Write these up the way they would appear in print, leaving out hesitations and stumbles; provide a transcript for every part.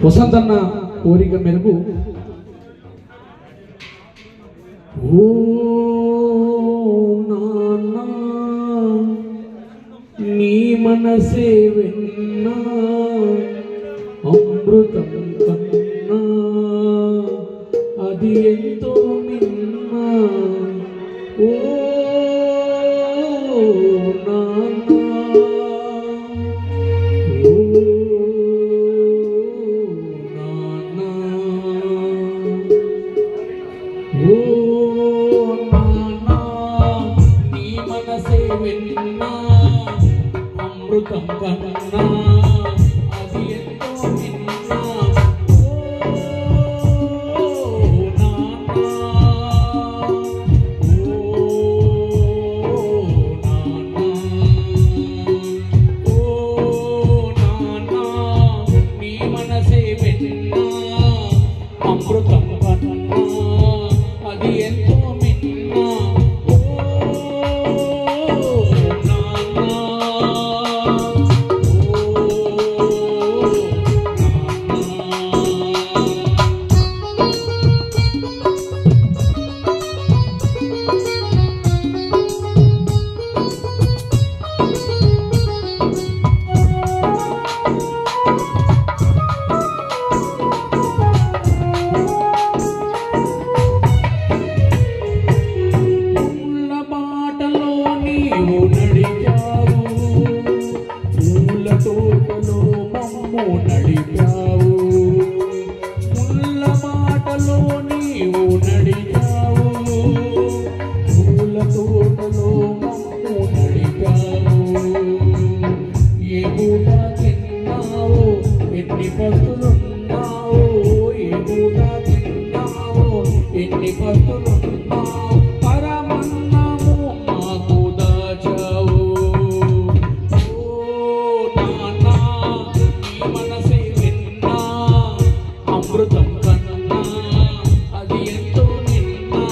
వసంతన్న కోరిక మేరకు ఓ నాన్నా నీ మనసే వెన్నా అమృతం కన్నా అది ఎంతో మిన్నా ఓ నాన్నా ఓ నాన్నా ఓ నాన్నా నీ మనసే వెన్నా అమృతం కన్నా అది ఎంతో మిన్నా అమృతం కన్నా అది ఎంతో మిన్నా నీవు నడిచావు పూల తోటలో మమ్ము నడిపావు ముళ్ళ మాటలో నీవు నడిచావు పూల తోటలో మమ్ము నడిపావు ఏ పూట తిన్నావు ఎన్ని పస్తులున్నావు ఏ పూట తిన్నావు ఎన్ని పస్తులున్నావు అమృతం కన్నా అది ఎంతో నిన్నా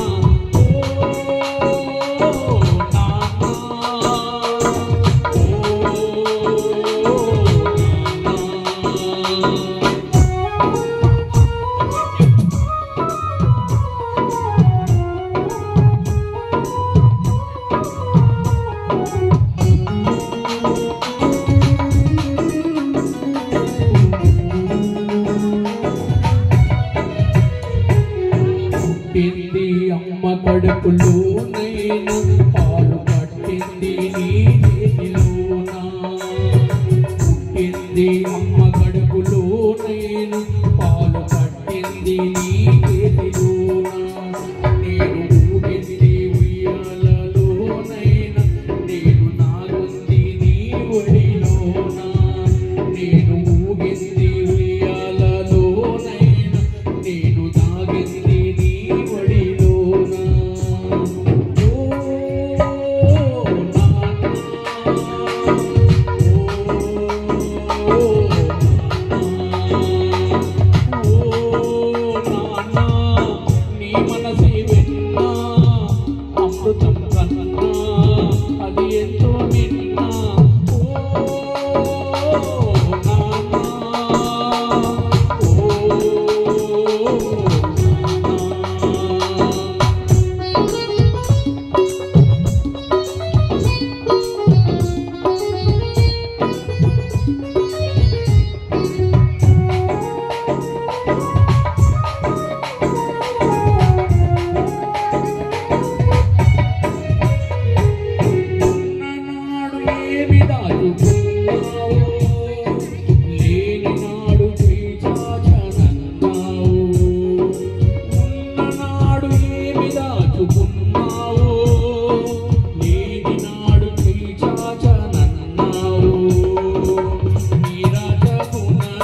పుట్టింది అమ్మ కడుపులోనైనా పాలు పట్టింది నీ చేతిలోనా పుట్టింది అమ్మ కడుపులోనైనా పాలు పట్టింది నీ చేతిలోనా నేను ఊగింది ఉయ్యాలలోనైనా నేను నాగుంది నీ ఒడిలోనా నేను ఊగింది ఉయ్యాలలోనైనా నేను నాగింది అమృతం కన్నా అది ఎంతో మిన్నా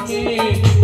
Yeah.